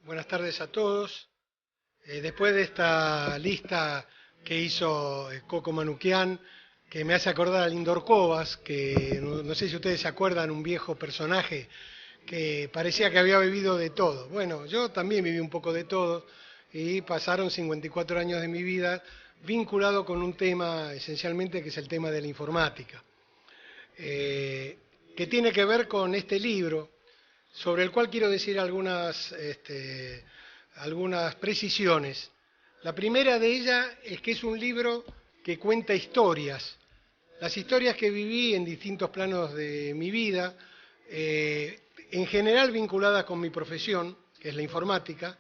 Buenas tardes a todos. Después de esta lista que hizo Coco Manuquian, que me hace acordar a Lindor Covas, que no sé si ustedes se acuerdan, un viejo personaje que parecía que había vivido de todo. Bueno, yo también viví un poco de todo y pasaron 54 años de mi vida vinculado con un tema esencialmente que es el tema de la informática, eh, que tiene que ver con este libro sobre el cual quiero decir algunas precisiones. La primera de ellas es que es un libro que cuenta historias, las historias que viví en distintos planos de mi vida, en general vinculadas con mi profesión, que es la informática,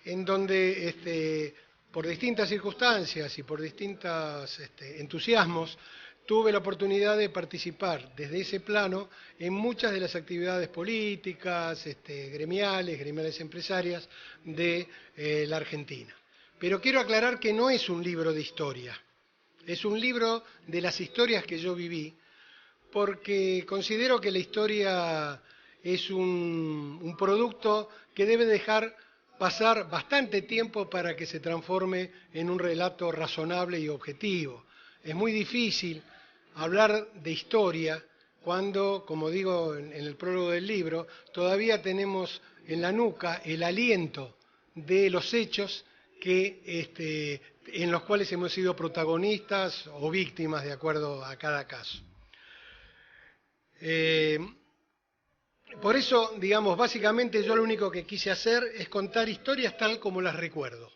en donde por distintas circunstancias y por distintos entusiasmos tuve la oportunidad de participar desde ese plano en muchas de las actividades políticas, gremiales empresarias de la Argentina. Pero quiero aclarar que no es un libro de historia, es un libro de las historias que yo viví, porque considero que la historia es un producto que debe dejar pasar bastante tiempo para que se transforme en un relato razonable y objetivo. Es muy difícil hablar de historia cuando, como digo en el prólogo del libro, todavía tenemos en la nuca el aliento de los hechos en los cuales hemos sido protagonistas o víctimas de acuerdo a cada caso. Eh, por eso, digamos, básicamente yo lo único que quise hacer es contar historias tal como las recuerdo,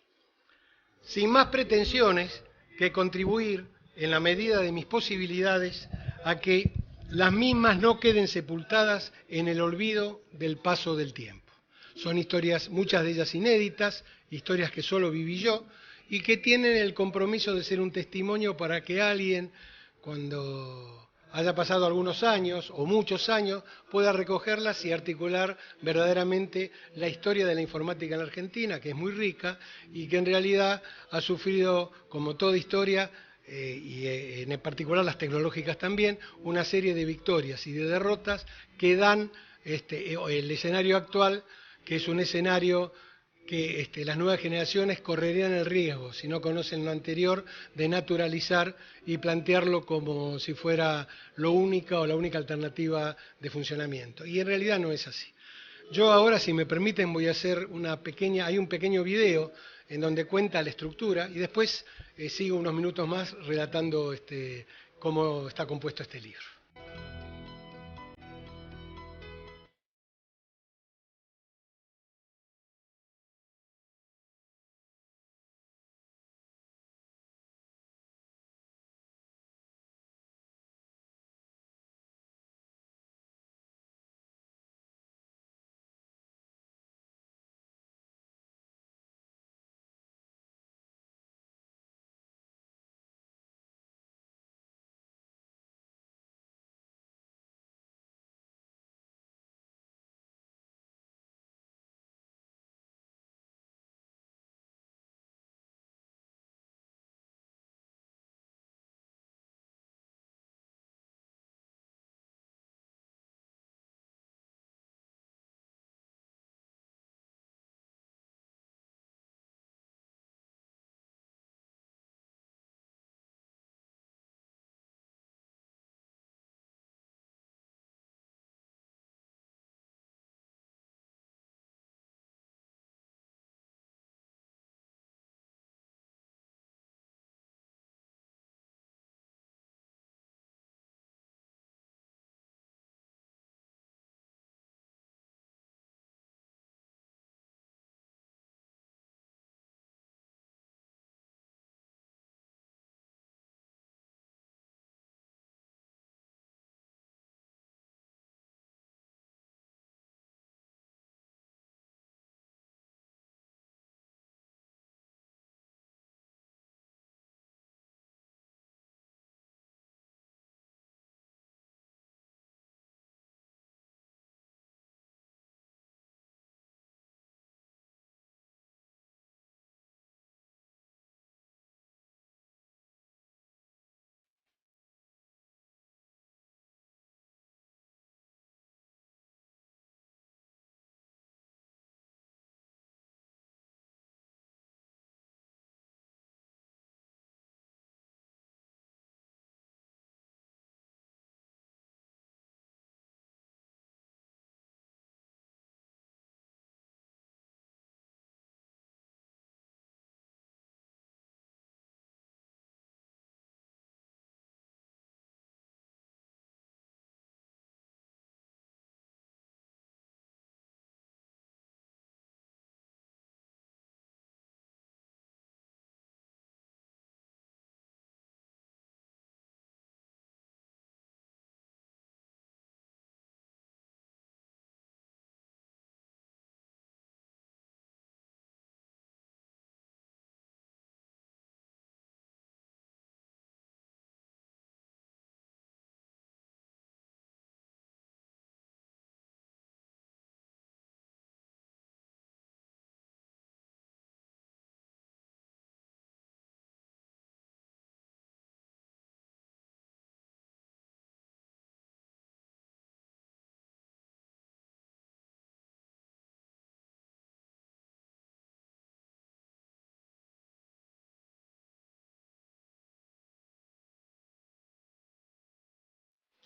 sin más pretensiones que contribuir en la medida de mis posibilidades a que las mismas no queden sepultadas en el olvido del paso del tiempo. Son historias, muchas de ellas inéditas, historias que solo viví yo y que tienen el compromiso de ser un testimonio para que alguien, cuando haya pasado algunos años o muchos años, pueda recogerlas y articular verdaderamente la historia de la informática en la Argentina, que es muy rica y que en realidad ha sufrido, como toda historia, en particular las tecnológicas también, una serie de victorias y de derrotas que dan el escenario actual, que es un escenario que las nuevas generaciones correrían el riesgo, si no conocen lo anterior, de naturalizar y plantearlo como si fuera lo única o la única alternativa de funcionamiento. Y en realidad no es así. Yo ahora, si me permiten, voy a hacer hay un pequeño video en donde cuenta la estructura y después sigo unos minutos más relatando cómo está compuesto este libro.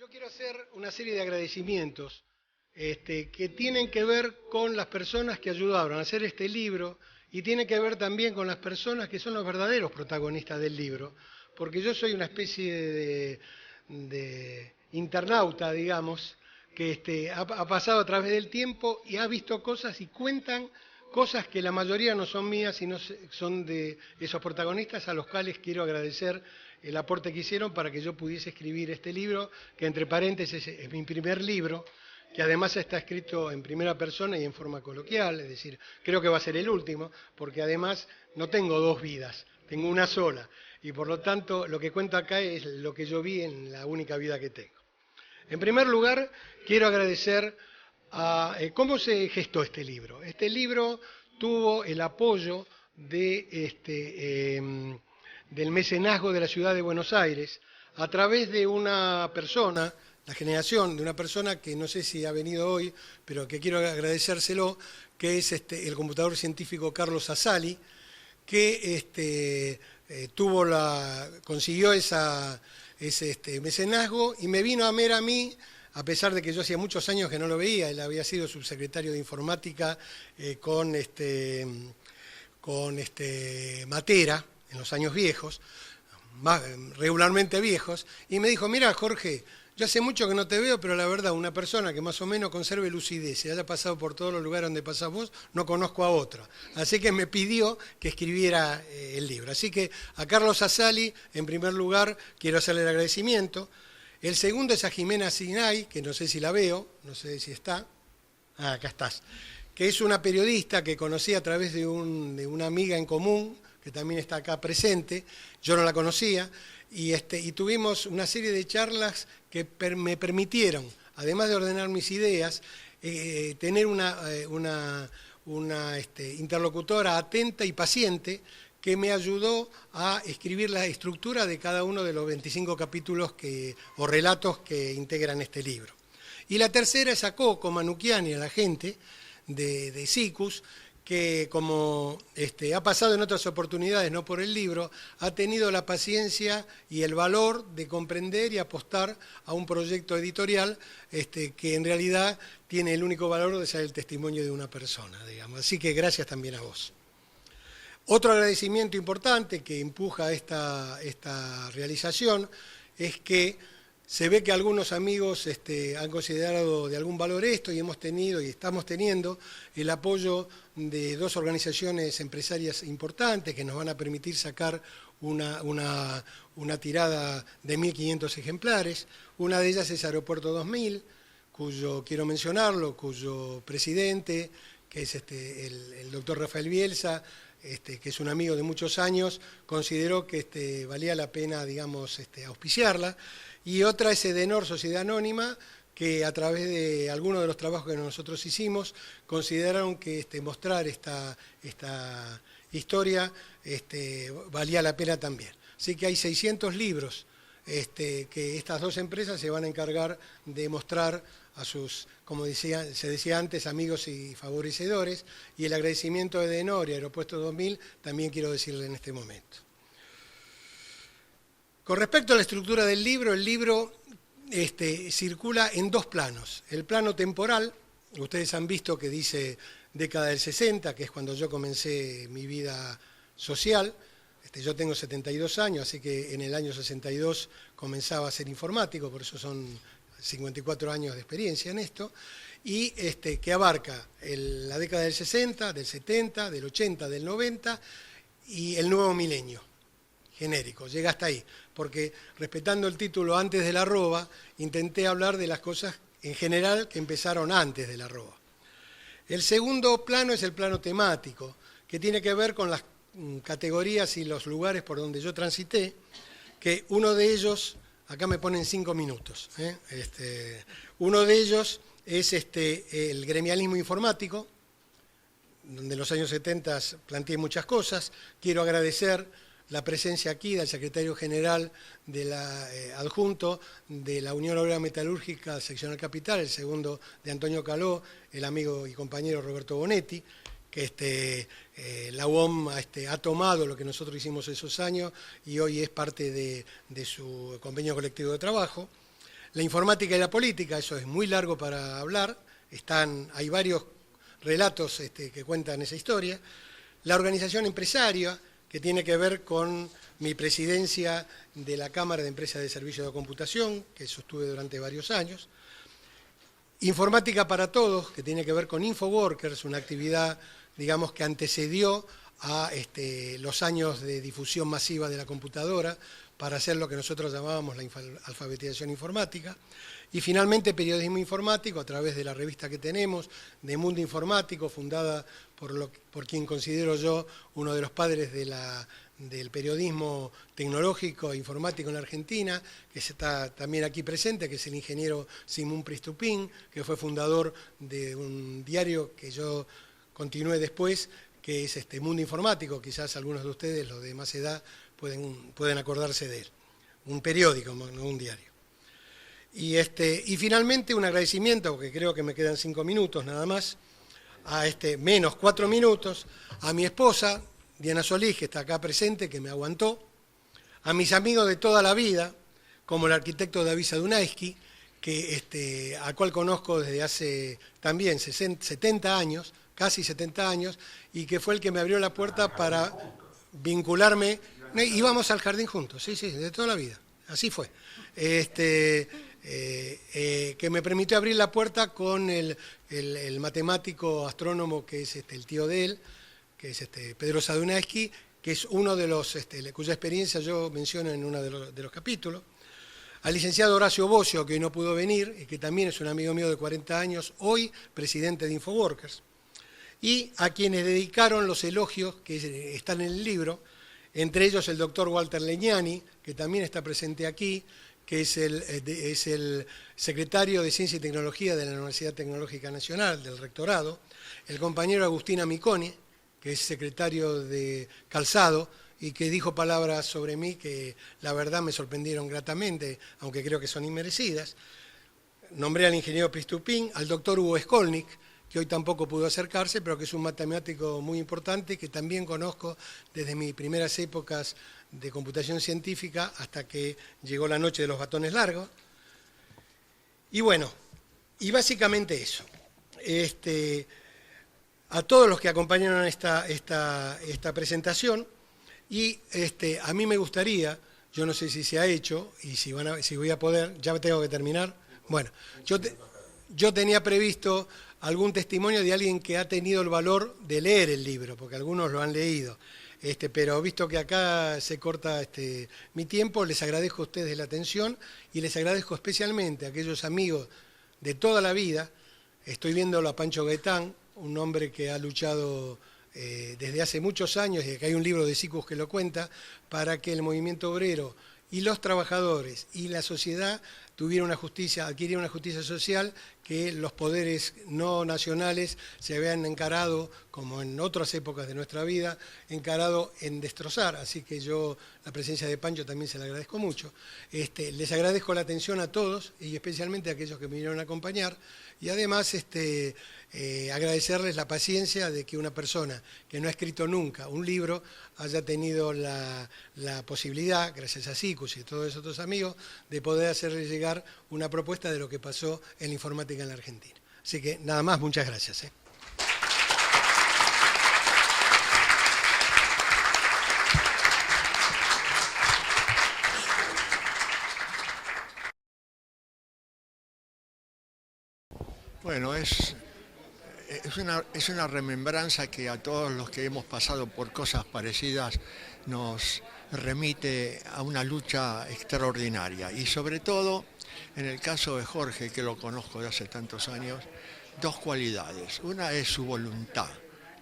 Yo quiero hacer una serie de agradecimientos que tienen que ver con las personas que ayudaron a hacer este libro y tiene que ver también con las personas que son los verdaderos protagonistas del libro, porque yo soy una especie de internauta, digamos, que ha pasado a través del tiempo y ha visto cosas y cuentan cosas que la mayoría no son mías, sino son de esos protagonistas a los cuales quiero agradecer el aporte que hicieron para que yo pudiese escribir este libro, que entre paréntesis es mi primer libro, que además está escrito en primera persona y en forma coloquial, es decir, creo que va a ser el último, porque además no tengo dos vidas, tengo una sola, y por lo tanto lo que cuento acá es lo que yo vi en la única vida que tengo. En primer lugar, quiero agradecer a cómo se gestó este libro. Este libro tuvo el apoyo del mecenazgo de la ciudad de Buenos Aires a través de una persona, la generación de una persona que no sé si ha venido hoy, pero que quiero agradecérselo, que es el computador científico Carlos Asali, que consiguió ese mecenazgo y me vino a ver a mí, a pesar de que yo hacía muchos años que no lo veía. Él había sido subsecretario de Informática con Matera en los años viejos, regularmente viejos, y me dijo: mira, Jorge, yo hace mucho que no te veo, pero la verdad, una persona que más o menos conserve lucidez y haya pasado por todos los lugares donde pasás vos, no conozco a otra. Así que me pidió que escribiera el libro. Así que a Carlos Asali, en primer lugar, quiero hacerle el agradecimiento. El segundo es a Jimena Sinay, que no sé si la veo, no sé si está. Ah, acá estás. Que es una periodista que conocí a través de una amiga en común, que también está acá presente. Yo no la conocía. Y tuvimos una serie de charlas que me permitieron, además de ordenar mis ideas, tener una interlocutora atenta y paciente que me ayudó a escribir la estructura de cada uno de los 25 capítulos o relatos que integran este libro. Y la tercera es a Coco Manuchiani, a la gente de SICUS, que como ha pasado en otras oportunidades, no por el libro, ha tenido la paciencia y el valor de comprender y apostar a un proyecto editorial que en realidad tiene el único valor de ser el testimonio de una persona, digamos. Así que gracias también a vos. Otro agradecimiento importante que empuja esta realización es que se ve que algunos amigos han considerado de algún valor esto y hemos tenido y estamos teniendo el apoyo de dos organizaciones empresarias importantes que nos van a permitir sacar una tirada de 1.500 ejemplares. Una de ellas es Aeropuerto 2000, quiero mencionarlo, cuyo presidente, que es el doctor Rafael Bielsa, que es un amigo de muchos años, consideró que valía la pena, digamos, auspiciarla. Y otra es Edenor, Sociedad Anónima, que a través de algunos de los trabajos que nosotros hicimos, consideraron que mostrar esta historia valía la pena también. Así que hay 600 libros que estas dos empresas se van a encargar de mostrar a sus, como se decía antes, amigos y favorecedores, y el agradecimiento de Edenor y Aeropuerto 2000 también quiero decirle en este momento. Con respecto a la estructura del libro, el libro circula en dos planos. El plano temporal, ustedes han visto que dice década del 60, que es cuando yo comencé mi vida social. Yo tengo 72 años, así que en el año 62 comenzaba a ser informático, por eso son 54 años de experiencia en esto, y que abarca la década del 60, del 70, del 80, del 90 y el nuevo milenio genérico, llega hasta ahí, porque respetando el título antes del arroba, intenté hablar de las cosas en general que empezaron antes del arroba. El segundo plano es el plano temático, que tiene que ver con las categorías y los lugares por donde yo transité, que uno de ellos, acá me ponen 5 minutos, uno de ellos es el gremialismo informático, donde en los años 70 planteé muchas cosas. Quiero agradecer la presencia aquí del secretario general adjunto de la Unión Obrera Metalúrgica Seccional Capital, el segundo de Antonio Caló, el amigo y compañero Roberto Bonetti, que la UOM ha tomado lo que nosotros hicimos esos años y hoy es parte de su convenio colectivo de trabajo. La informática y la política, eso es muy largo para hablar, hay varios relatos que cuentan esa historia. La organización empresaria, que tiene que ver con mi presidencia de la Cámara de Empresas de Servicios de Computación, que sostuve durante varios años. Informática para Todos, que tiene que ver con InfoWorkers, una actividad, digamos, que antecedió a los años de difusión masiva de la computadora para hacer lo que nosotros llamábamos la alfabetización informática. Y finalmente periodismo informático a través de la revista que tenemos, de Mundo Informático, fundada por quien considero yo uno de los padres del periodismo tecnológico e informático en la Argentina, que está también aquí presente, que es el ingeniero Simón Pristupín, que fue fundador de un diario que yo continué después, que es Mundo Informático. Quizás algunos de ustedes, los de más edad, pueden acordarse de él. Un periódico, no un diario. Y finalmente un agradecimiento, porque creo que me quedan 5 minutos nada más, a menos 4 minutos, a mi esposa, Diana Solís, que está acá presente, que me aguantó, a mis amigos de toda la vida, como el arquitecto David Sadunaiski, al cual conozco desde hace también 70 años, casi 70 años, y que fue el que me abrió la puerta para vincularme. Íbamos al jardín juntos, sí, de toda la vida, así fue. Que me permitió abrir la puerta con el matemático astrónomo que es el tío de él, que es Pedro Sadunaiski, que es uno de los, cuya experiencia yo menciono en uno de los capítulos. Al licenciado Horacio Bocio, que hoy no pudo venir, y que también es un amigo mío de 40 años, hoy presidente de InfoWorkers. Y a quienes dedicaron los elogios que están en el libro, entre ellos el doctor Walter Legnani, que también está presente aquí, que es el secretario de Ciencia y Tecnología de la Universidad Tecnológica Nacional, del rectorado, el compañero Agustín Amiconi, que es secretario de Calzado, y que dijo palabras sobre mí que la verdad me sorprendieron gratamente, aunque creo que son inmerecidas. Nombré al ingeniero Pristupín, al doctor Hugo Skolnik, que hoy tampoco pudo acercarse, pero que es un matemático muy importante, que también conozco desde mis primeras épocas de computación científica hasta que llegó la noche de los batones largos. Y bueno, y básicamente eso. A todos los que acompañaron esta presentación, y a mí me gustaría, yo no sé si se ha hecho, y si voy a poder, ya tengo que terminar. Bueno, yo tenía previsto algún testimonio de alguien que ha tenido el valor de leer el libro, porque algunos lo han leído. Pero visto que acá se corta mi tiempo, les agradezco a ustedes la atención y les agradezco especialmente a aquellos amigos de toda la vida. Estoy viéndolo a Pancho Gaitán, un hombre que ha luchado desde hace muchos años, y que hay un libro de Sikus que lo cuenta, para que el movimiento obrero y los trabajadores y la sociedad adquirieron una justicia social que los poderes no nacionales se habían encarado, como en otras épocas de nuestra vida, encarado en destrozar. Así que yo la presencia de Pancho también se la agradezco mucho. Les agradezco la atención a todos y especialmente a aquellos que me vinieron a acompañar, y además agradecerles la paciencia de que una persona que no ha escrito nunca un libro haya tenido la posibilidad, gracias a Sikus y a todos esos otros amigos, de poder hacerles llegar una propuesta de lo que pasó en la informática en la Argentina. Así que nada más, muchas gracias. Bueno, es una remembranza que a todos los que hemos pasado por cosas parecidas nos remite a una lucha extraordinaria. Y sobre todo, en el caso de Jorge, que lo conozco de hace tantos años, dos cualidades. Una es su voluntad,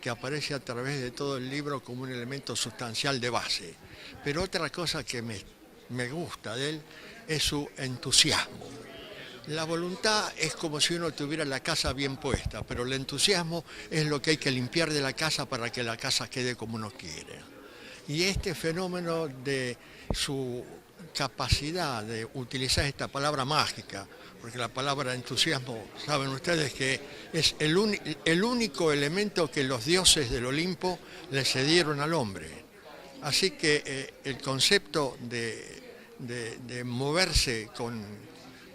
que aparece a través de todo el libro como un elemento sustancial de base. Pero otra cosa que me gusta de él es su entusiasmo. La voluntad es como si uno tuviera la casa bien puesta, pero el entusiasmo es lo que hay que limpiar de la casa para que la casa quede como uno quiere. Y este fenómeno de su capacidad de utilizar esta palabra mágica, porque la palabra entusiasmo, saben ustedes que es el único elemento que los dioses del Olimpo le cedieron al hombre. Así que el concepto de moverse con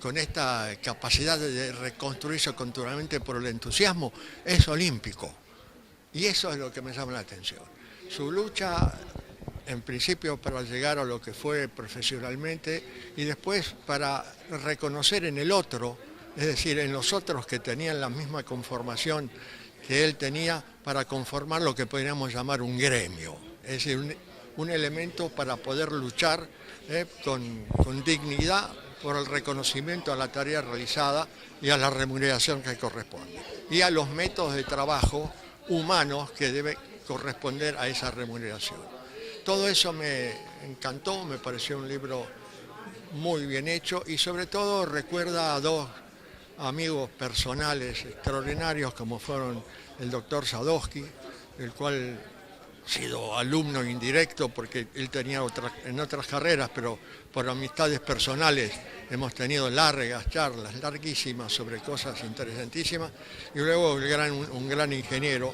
con esta capacidad de reconstruirse culturalmente por el entusiasmo, es olímpico. Y eso es lo que me llama la atención. Su lucha, en principio, para llegar a lo que fue profesionalmente y después para reconocer en el otro, es decir, en los otros que tenían la misma conformación que él tenía, para conformar lo que podríamos llamar un gremio, es decir, un elemento para poder luchar con dignidad por el reconocimiento a la tarea realizada y a la remuneración que corresponde, y a los métodos de trabajo humanos que deben corresponder a esa remuneración. Todo eso me encantó, me pareció un libro muy bien hecho y sobre todo recuerda a dos amigos personales extraordinarios como fueron el doctor Sadowski, el cual he sido alumno indirecto porque él tenía en otras carreras, pero por amistades personales hemos tenido largas charlas, larguísimas, sobre cosas interesantísimas, y luego un gran ingeniero,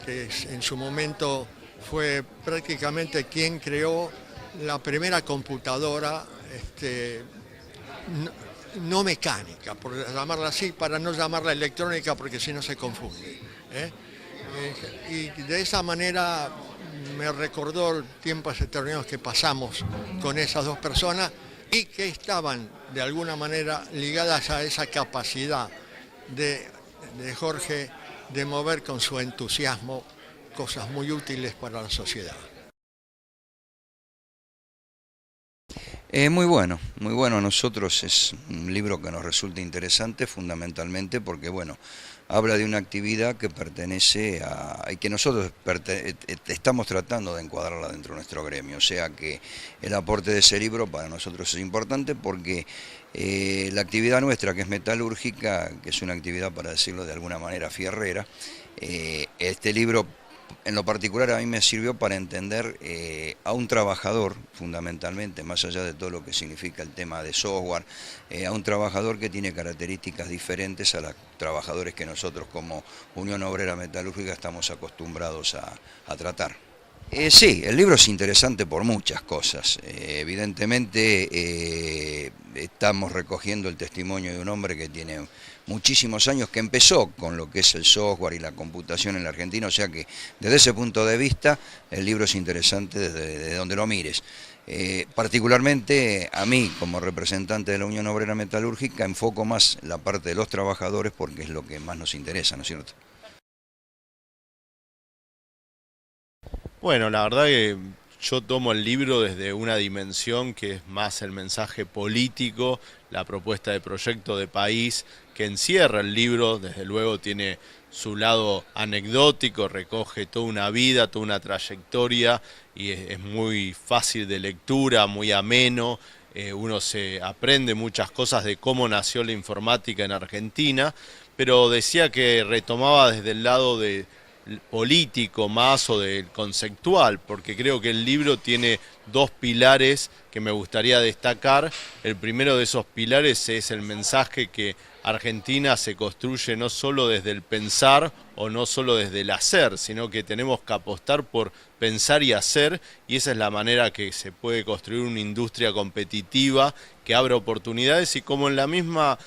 que en su momento fue prácticamente quien creó la primera computadora no mecánica, por llamarla así, para no llamarla electrónica porque si no se confunde. Y de esa manera me recordó tiempos extraordinarios que pasamos con esas dos personas y que estaban de alguna manera ligadas a esa capacidad de Jorge de mover con su entusiasmo cosas muy útiles para la sociedad. Muy bueno a nosotros, es un libro que nos resulta interesante fundamentalmente porque, bueno, habla de una actividad que pertenece a, y que nosotros estamos tratando de encuadrarla dentro de nuestro gremio, o sea que el aporte de ese libro para nosotros es importante porque la actividad nuestra, que es metalúrgica, que es una actividad, para decirlo de alguna manera, fierrera, este libro en lo particular a mí me sirvió para entender a un trabajador, fundamentalmente, más allá de todo lo que significa el tema de software, a un trabajador que tiene características diferentes a los trabajadores que nosotros como Unión Obrera Metalúrgica estamos acostumbrados a tratar. Sí, el libro es interesante por muchas cosas. Evidentemente estamos recogiendo el testimonio de un hombre que tiene muchísimos años, que empezó con lo que es el software y la computación en la Argentina, o sea que desde ese punto de vista el libro es interesante desde donde lo mires. Particularmente a mí, como representante de la Unión Obrera Metalúrgica, enfoco más la parte de los trabajadores porque es lo que más nos interesa, ¿no es cierto? Bueno, la verdad que yo tomo el libro desde una dimensión que es más el mensaje político, la propuesta de proyecto de país que encierra el libro. Desde luego tiene su lado anecdótico, recoge toda una vida, toda una trayectoria y es muy fácil de lectura, muy ameno. Uno se aprende muchas cosas de cómo nació la informática en Argentina, pero decía que retomaba desde el lado de político más o del conceptual, porque creo que el libro tiene dos pilares que me gustaría destacar. El primero de esos pilares es el mensaje que Argentina se construye no solo desde el pensar o no solo desde el hacer, sino que tenemos que apostar por pensar y hacer, y esa es la manera que se puede construir una industria competitiva que abra oportunidades y, como en la misma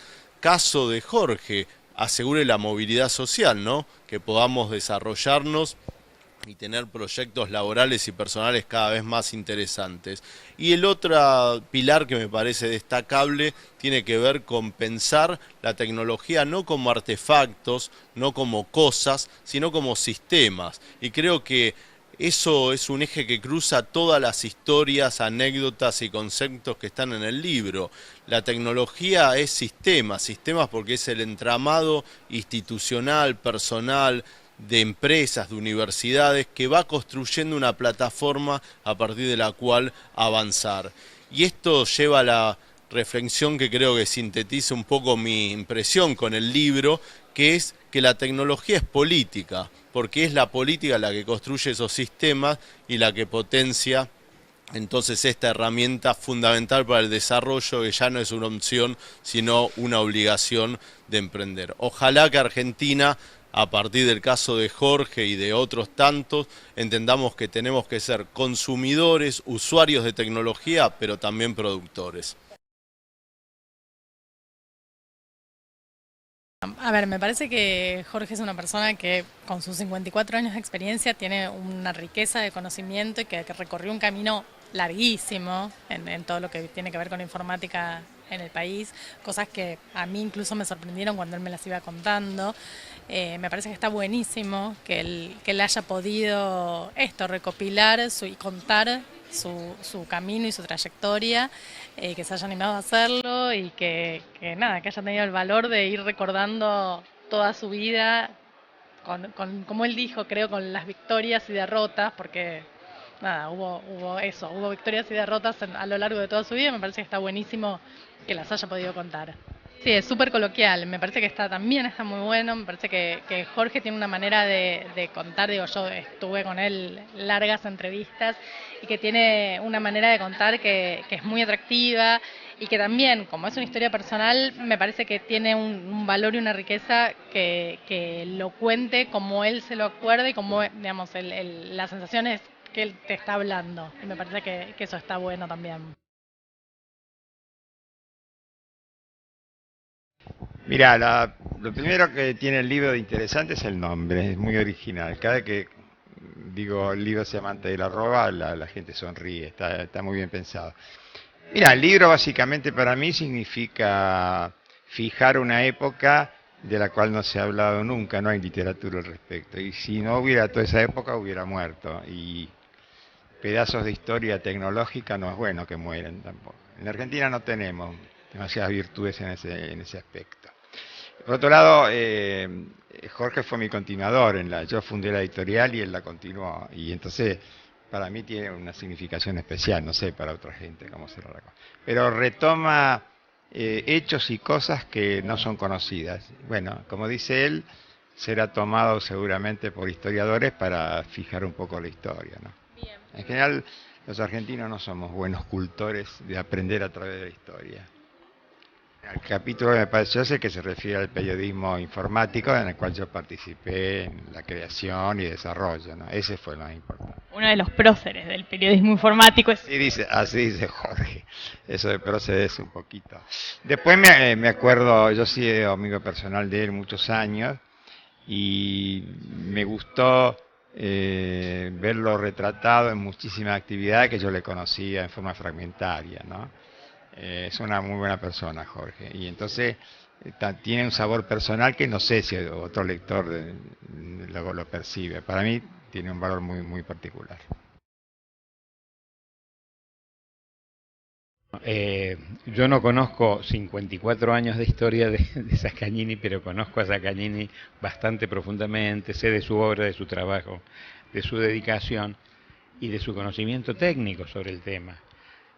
caso de Jorge, asegure la movilidad social, ¿no? Que podamos desarrollarnos y tener proyectos laborales y personales cada vez más interesantes. Y el otro pilar que me parece destacable tiene que ver con pensar la tecnología no como artefactos, no como cosas, sino como sistemas. Y creo que eso es un eje que cruza todas las historias, anécdotas y conceptos que están en el libro. La tecnología es sistemas porque es el entramado institucional, personal, de empresas, de universidades, que va construyendo una plataforma a partir de la cual avanzar. Y esto lleva a la reflexión que creo que sintetiza un poco mi impresión con el libro, que es que la tecnología es política, porque es la política la que construye esos sistemas y la que potencia entonces esta herramienta fundamental para el desarrollo, que ya no es una opción, sino una obligación de emprender. Ojalá que Argentina, a partir del caso de Jorge y de otros tantos, entendamos que tenemos que ser consumidores, usuarios de tecnología, pero también productores. A ver, me parece que Jorge es una persona que con sus 54 años de experiencia tiene una riqueza de conocimiento y que recorrió un camino larguísimo en todo lo que tiene que ver con informática en el país, cosas que a mí incluso me sorprendieron cuando él me las iba contando. Me parece que está buenísimo que él haya podido recopilar y contar su camino y su trayectoria, que se haya animado a hacerlo y que nada, que haya tenido el valor de ir recordando toda su vida como él dijo, creo, con las victorias y derrotas, porque nada, hubo victorias y derrotas a lo largo de toda su vida, y me parece que está buenísimo que las haya podido contar. Sí, es súper coloquial, me parece que también está muy bueno, me parece que Jorge tiene una manera de contar, digo, yo estuve con él largas entrevistas, y que tiene una manera de contar que es muy atractiva, y que también, como es una historia personal, me parece que tiene un valor y una riqueza que lo cuente como él se lo acuerde y como, digamos, las sensaciones que él te está hablando, y me parece que eso está bueno también. Mira, lo primero que tiene el libro de interesante es el nombre, es muy original. Cada vez que digo el libro se llama Antes de la Roba, la gente sonríe, está muy bien pensado. Mira, el libro básicamente para mí significa fijar una época de la cual no se ha hablado nunca, no hay literatura al respecto. Y si no hubiera toda esa época, hubiera muerto. Y pedazos de historia tecnológica no es bueno que mueren tampoco. En la Argentina no tenemos demasiadas virtudes en ese aspecto. Por otro lado, Jorge fue mi continuador, yo fundé la editorial y él la continuó, y entonces para mí tiene una significación especial, no sé para otra gente cómo será la cosa. Pero retoma hechos y cosas que no son conocidas. Bueno, como dice él, será tomado seguramente por historiadores para fijar un poco la historia, ¿no? En general, los argentinos no somos buenos cultores de aprender a través de la historia. El capítulo que me pareció es el que se refiere al periodismo informático, en el cual yo participé en la creación y desarrollo, ¿no? Ese fue lo más importante. Uno de los próceres del periodismo informático es... Así dice Jorge, eso de próceres un poquito. Después me acuerdo, yo he sido amigo personal de él muchos años, y me gustó verlo retratado en muchísimas actividades que yo le conocía en forma fragmentaria, ¿no? Es una muy buena persona, Jorge, y entonces tiene un sabor personal que no sé si otro lector lo percibe. Para mí tiene un valor muy particular. Yo no conozco 54 años de historia de Saccagnini, pero conozco a Saccagnini bastante profundamente, sé de su obra, de su trabajo, de su dedicación y de su conocimiento técnico sobre el tema.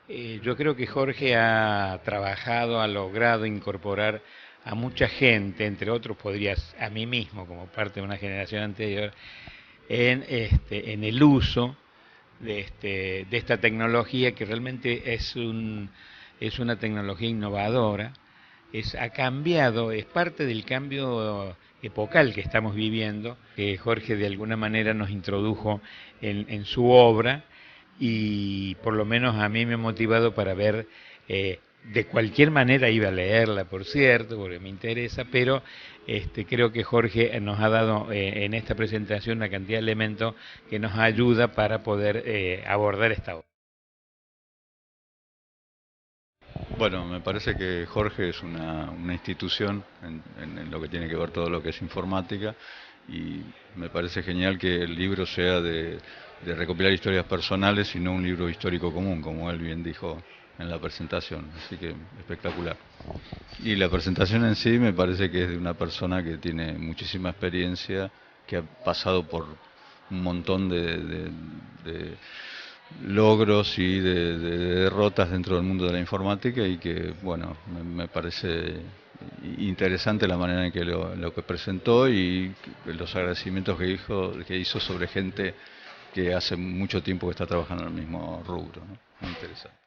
Yo creo que Jorge ha trabajado, ha logrado incorporar a mucha gente, entre otros a mí mismo como parte de una generación anterior, en el uso de esta tecnología que realmente es una tecnología innovadora, ha cambiado, es parte del cambio epocal que estamos viviendo, que Jorge de alguna manera nos introdujo en su obra, y por lo menos a mí me ha motivado para ver, de cualquier manera iba a leerla, por cierto, porque me interesa, pero creo que Jorge nos ha dado en esta presentación una cantidad de elementos que nos ayuda para poder abordar esta obra. Bueno, me parece que Jorge es una institución en lo que tiene que ver todo lo que es informática, y me parece genial que el libro sea de recopilar historias personales y no un libro histórico común, como él bien dijo en la presentación, así que espectacular. Y la presentación en sí me parece que es de una persona que tiene muchísima experiencia, que ha pasado por un montón de logros y de derrotas dentro del mundo de la informática, y que, bueno, me parece interesante la manera en que lo que presentó, y los agradecimientos que hizo sobre gente que hace mucho tiempo que está trabajando en el mismo rubro, ¿no? Muy interesante.